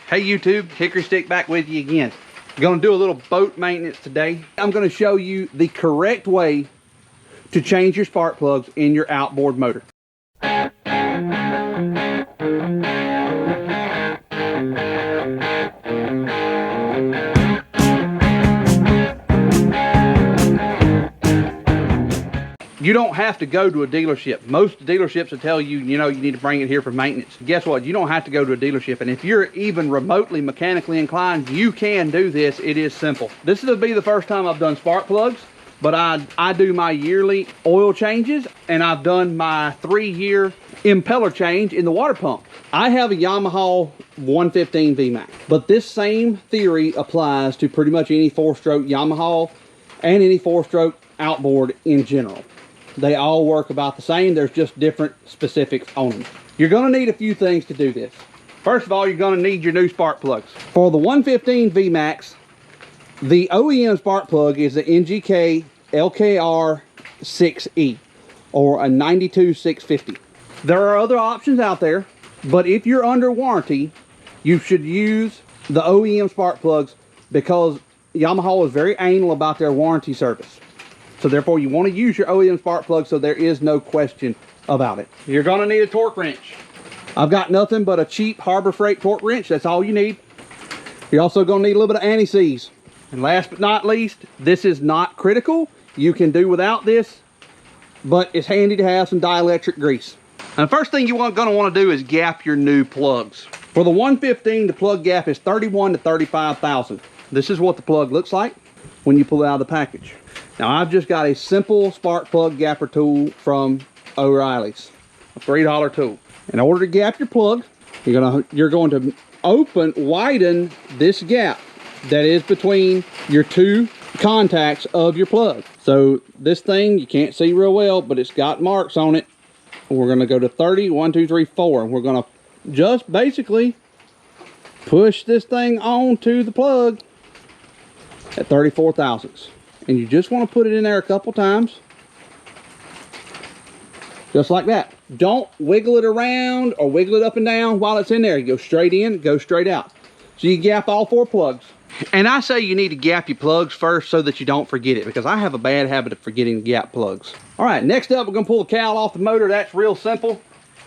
Hey YouTube, Hyckory Styck back with you again. I'm gonna do a little boat maintenance today. I'm gonna show you the correct way to change your spark plugs in your outboard motor. You don't have to go to a dealership. Most dealerships will tell you, you need to bring it here for maintenance. Guess what? You don't have to go to a dealership. And if you're even remotely mechanically inclined, you can do this. It is simple. This will be the first time I've done spark plugs, but I do my yearly oil changes, and I've done my 3-year impeller change in the water pump. I have a Yamaha 115 Vmax, but this same theory applies to pretty much any 4-stroke Yamaha and any 4-stroke outboard in general. They all work about the same. There's just different specifics on them. You're gonna need a few things to do this. First of all, you're gonna need your new spark plugs. For the 115 Vmax, the OEM spark plug is the NGK LKR 6E or a 92650. There are other options out there, but if you're under warranty, you should use the OEM spark plugs because Yamaha is very anal about their warranty service. So therefore you want to use your OEM spark plug, so there is no question about it. You're going to need a torque wrench. I've got nothing but a cheap Harbor Freight torque wrench. That's all you need. You're also going to need a little bit of anti-seize. And last but not least, this is not critical. You can do without this, but it's handy to have some dielectric grease. And the first thing you're going to want to do is gap your new plugs. For the 115, the plug gap is 31 to 35 thousandths. This is what the plug looks like when you pull it out of the package. Now I've just got a simple spark plug gapper tool from O'Reilly's, a $3 tool. In order to gap your plug, you're going to widen this gap that is between your two contacts of your plug. So this thing, you can't see real well, but it's got marks on it. We're going to go to 30, 1, 2, 3, 4. And we're going to just basically push this thing onto the plug at 34 thousandths. And you just want to put it in there a couple times. Just like that. Don't wiggle it around or wiggle it up and down while it's in there. You go straight in, go straight out. So you gap all 4 plugs. And I say you need to gap your plugs first so that you don't forget it, because I have a bad habit of forgetting to gap plugs. All right, next up we're going to pull the cowl off the motor. That's real simple.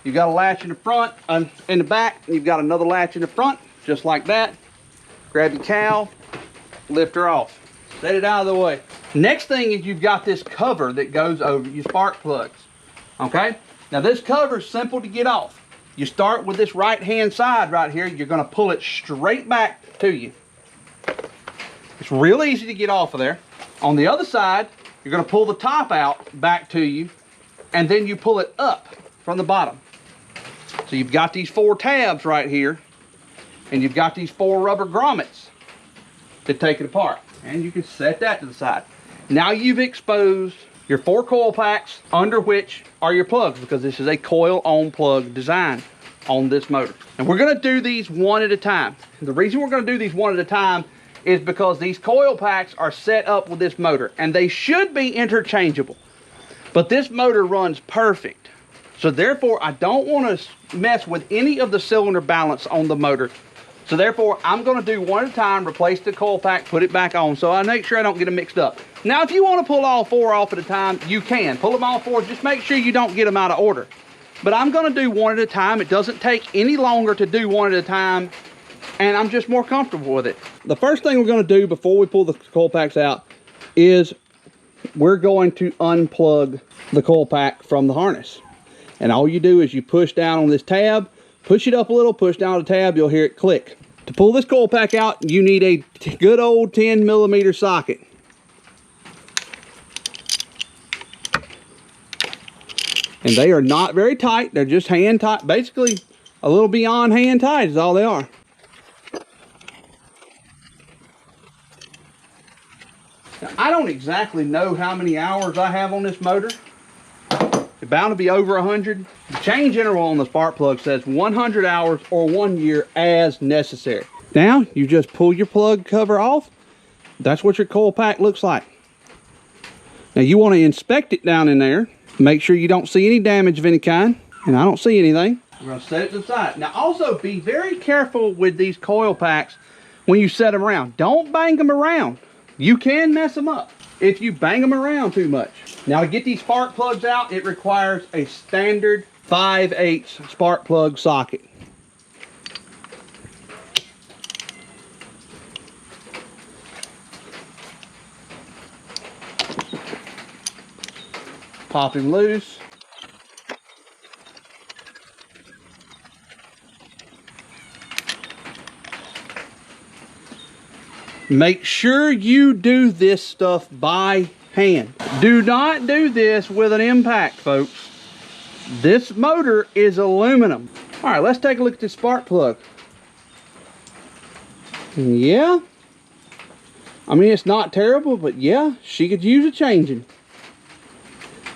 You've got a latch in the front, in the back, and you've got another latch in the front, just like that. Grab your cowl, lift her off. Set it out of the way. Next thing is you've got this cover that goes over your spark plugs. Okay? Now this cover is simple to get off. You start with this right hand side right here. You're going to pull it straight back to you. It's real easy to get off of there. On the other side, you're going to pull the top out back to you, and then you pull it up from the bottom. So you've got these 4 tabs right here, and you've got these 4 rubber grommets to take it apart. And you can set that to the side. Now you've exposed your 4 coil packs under which are your plugs, because this is a coil on plug design on this motor. And we're going to do these one at a time. The reason we're going to do these one at a time is because these coil packs are set up with this motor, and they should be interchangeable. But this motor runs perfect. So therefore, I don't want to mess with any of the cylinder balance on the motor. So therefore, I'm going to do one at a time, replace the coil pack, put it back on, so I make sure I don't get them mixed up. Now, if you want to pull all 4 off at a time, you can. Pull them all 4, just make sure you don't get them out of order. But I'm going to do one at a time. It doesn't take any longer to do one at a time, and I'm just more comfortable with it. The first thing we're going to do before we pull the coil packs out is we're going to unplug the coil pack from the harness. And all you do is you push down on this tab, push it up a little, push down the tab, you'll hear it click. To pull this coil pack out, you need a good old 10mm socket. And they are not very tight, they're just hand tight, basically a little beyond hand tight is all they are. Now, I don't exactly know how many hours I have on this motor. It's bound to be over 100. The change interval on the spark plug says 100 hours or 1 year as necessary. Now, you just pull your plug cover off. That's what your coil pack looks like. Now, you want to inspect it down in there. Make sure you don't see any damage of any kind. And I don't see anything. We're gonna set it to the side. Now also be very careful with these coil packs when you set them around. Don't bang them around. You can mess them up if you bang them around too much. Now to get these spark plugs out, it requires a standard 5/8 spark plug socket. Pop him loose. Make sure you do this stuff by hand. Do not do this with an impact, folks. This motor is aluminum. All right, let's take a look at this spark plug. Yeah. I mean, it's not terrible, but yeah, she could use a changing.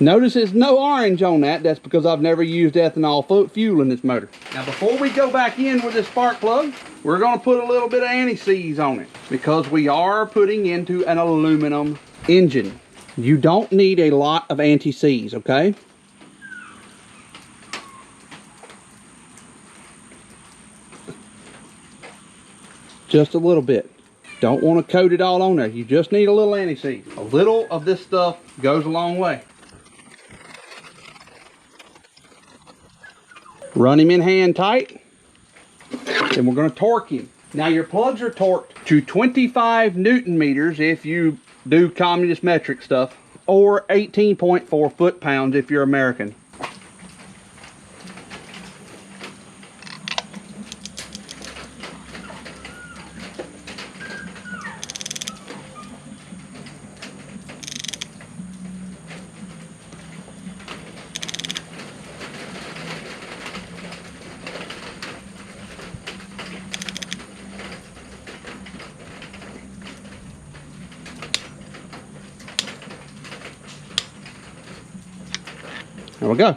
Notice there's no orange on that. That's because I've never used ethanol fuel in this motor. Now before we go back in with this spark plug, we're going to put a little bit of anti-seize on it because we are putting into an aluminum engine. You don't need a lot of anti-seize, okay? Just a little bit. Don't want to coat it all on there. You just need a little anti-seize. A little of this stuff goes a long way. Run him in hand tight, and we're going to torque him. Now your plugs are torqued to 25 Newton meters if you do communist metric stuff, or 18.4 foot-pounds if you're American. There we go,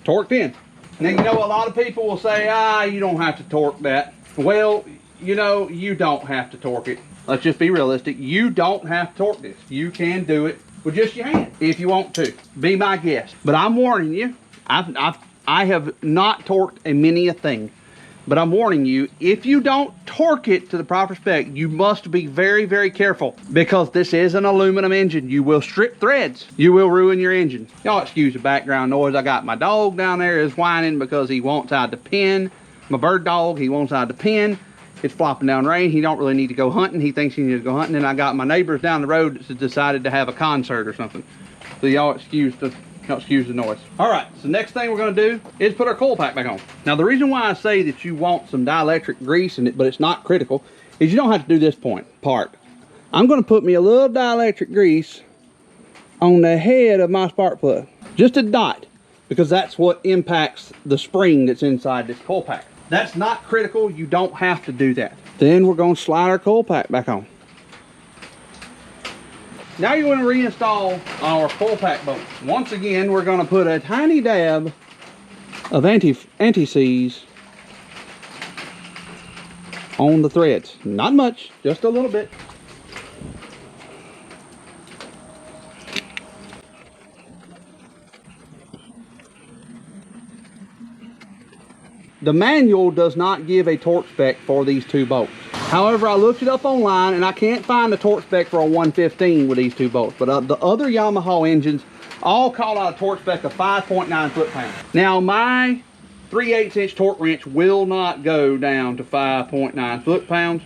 torqued in. Now, you know, a lot of people will say, you don't have to torque that. Well, you know, you don't have to torque it. Let's just be realistic. You don't have to torque this. You can do it with just your hand if you want to. Be my guest. But I'm warning you, I have not torqued a many a thing. But I'm warning you, if you don't torque it to the proper spec, you must be very, very careful because this is an aluminum engine. You will strip threads. You will ruin your engine. Y'all excuse the background noise. I got my dog down there is whining because he wants out the pen. My bird dog, he wants out the pen. It's flopping down rain. He don't really need to go hunting. He thinks he needs to go hunting. And I got my neighbors down the road that decided to have a concert or something. So y'all excuse the noise. All right, so next thing we're going to do is put our coil pack back on. Now the reason why I say that you want some dielectric grease in it, but it's not critical, is you don't have to do this part. I'm going to put me a little dielectric grease on the head of my spark plug, just a dot, because that's what impacts the spring that's inside this coil pack. That's not critical. You don't have to do that. Then we're going to slide our coil pack back on. Now you're going to reinstall our coil pack bolts. Once again, we're going to put a tiny dab of anti-seize on the threads. Not much, just a little bit. The manual does not give a torque spec for these two bolts. However, I looked it up online and I can't find the torque spec for a 115 with these two bolts. But the other Yamaha engines all call out a torque spec of 5.9 foot-pounds. Now my 3/8 inch torque wrench will not go down to 5.9 foot-pounds.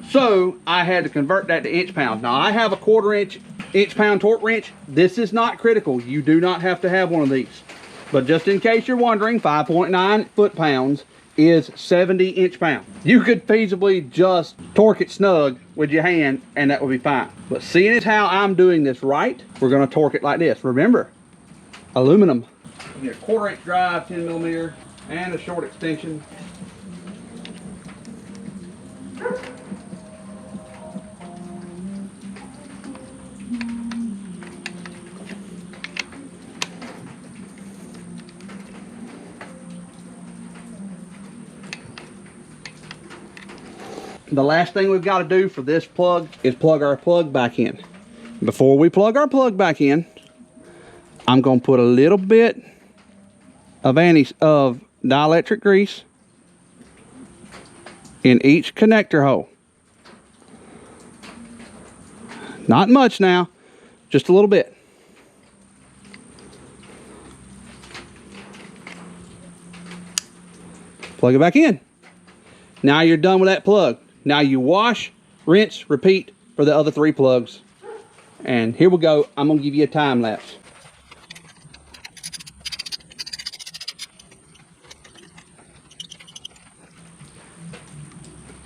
So I had to convert that to inch-pounds. Now I have a 1/4 inch-pound torque wrench. This is not critical. You do not have to have one of these. But just in case you're wondering, 5.9 foot-pounds is 70 inch-pounds. You could feasibly just torque it snug with your hand and that would be fine. But seeing as how I'm doing this right, we're going to torque it like this. Remember, aluminum. You get a 1/4 inch drive, 10mm, and a short extension. The last thing we've got to do for this plug is plug our plug back in. Before we plug our plug back in, I'm going to put a little bit of dielectric grease in each connector hole. Not much now, just a little bit. Plug it back in. Now you're done with that plug. Now you wash, rinse, repeat for the other 3 plugs. And here we go. I'm gonna give you a time lapse.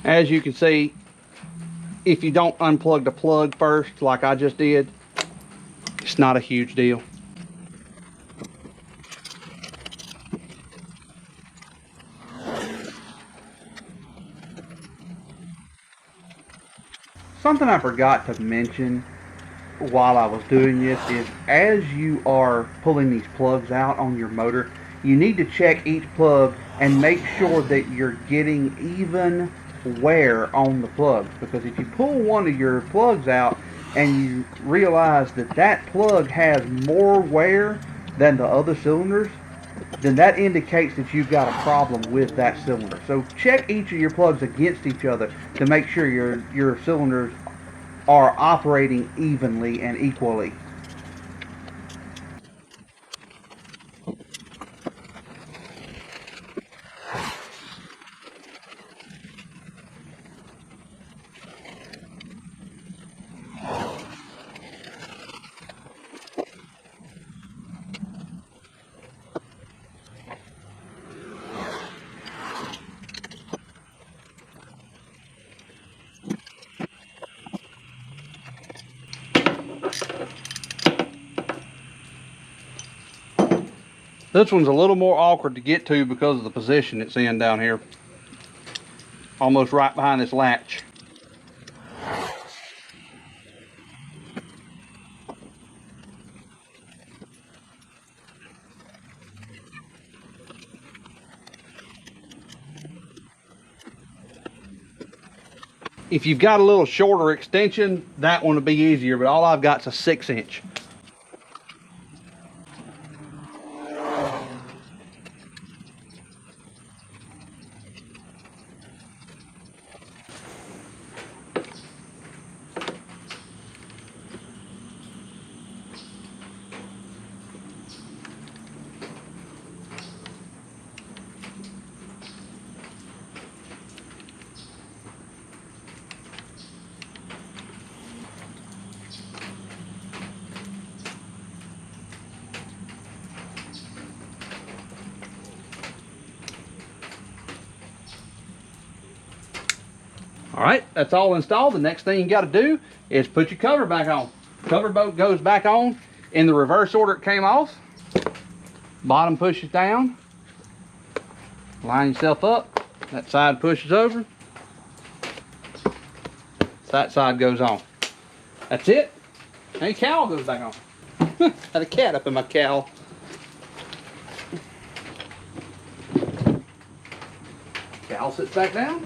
As you can see, if you don't unplug the plug first, like I just did, it's not a huge deal. Something I forgot to mention while I was doing this is, as you are pulling these plugs out on your motor, you need to check each plug and make sure that you're getting even wear on the plugs, because if you pull one of your plugs out and you realize that that plug has more wear than the other cylinders, then that indicates that you've got a problem with that cylinder. So check each of your plugs against each other to make sure your cylinders are operating evenly and equally. This one's a little more awkward to get to because of the position it's in down here. Almost right behind this latch. If you've got a little shorter extension, that one will be easier, but all I've got is a 6-inch. All right, that's all installed. The next thing you got to do is put your cover back on. Cover boat goes back on in the reverse order it came off. Bottom pushes down. Line yourself up. That side pushes over. That side goes on. That's it. And your cowl goes back on. Had a cat up in my cowl. Cowl sits back down.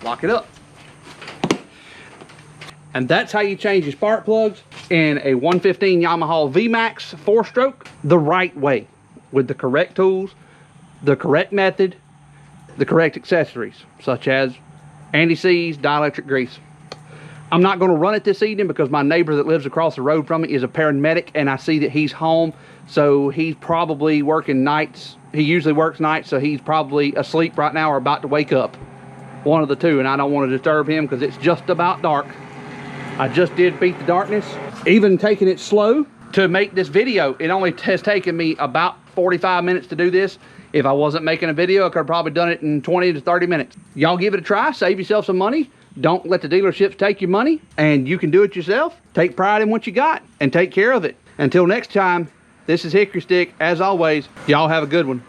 Lock it up. And that's how you change your spark plugs in a 115 Yamaha Vmax 4-stroke the right way, with the correct tools, the correct method, the correct accessories, such as anti-seize, dielectric grease. I'm not going to run it this evening because my neighbor that lives across the road from me is a paramedic, and I see that he's home, so he's probably working nights. He usually works nights, so he's probably asleep right now or about to wake up. One of the two, and I don't want to disturb him because it's just about dark. I just did beat the darkness. Even taking it slow to make this video, it only has taken me about 45 minutes to do this. If I wasn't making a video, I could have probably done it in 20 to 30 minutes. Y'all give it a try, save yourself some money. Don't let the dealerships take your money, and you can do it yourself. Take pride in what you got and take care of it. Until next time, this is Hyckory Styck. As always, y'all have a good one.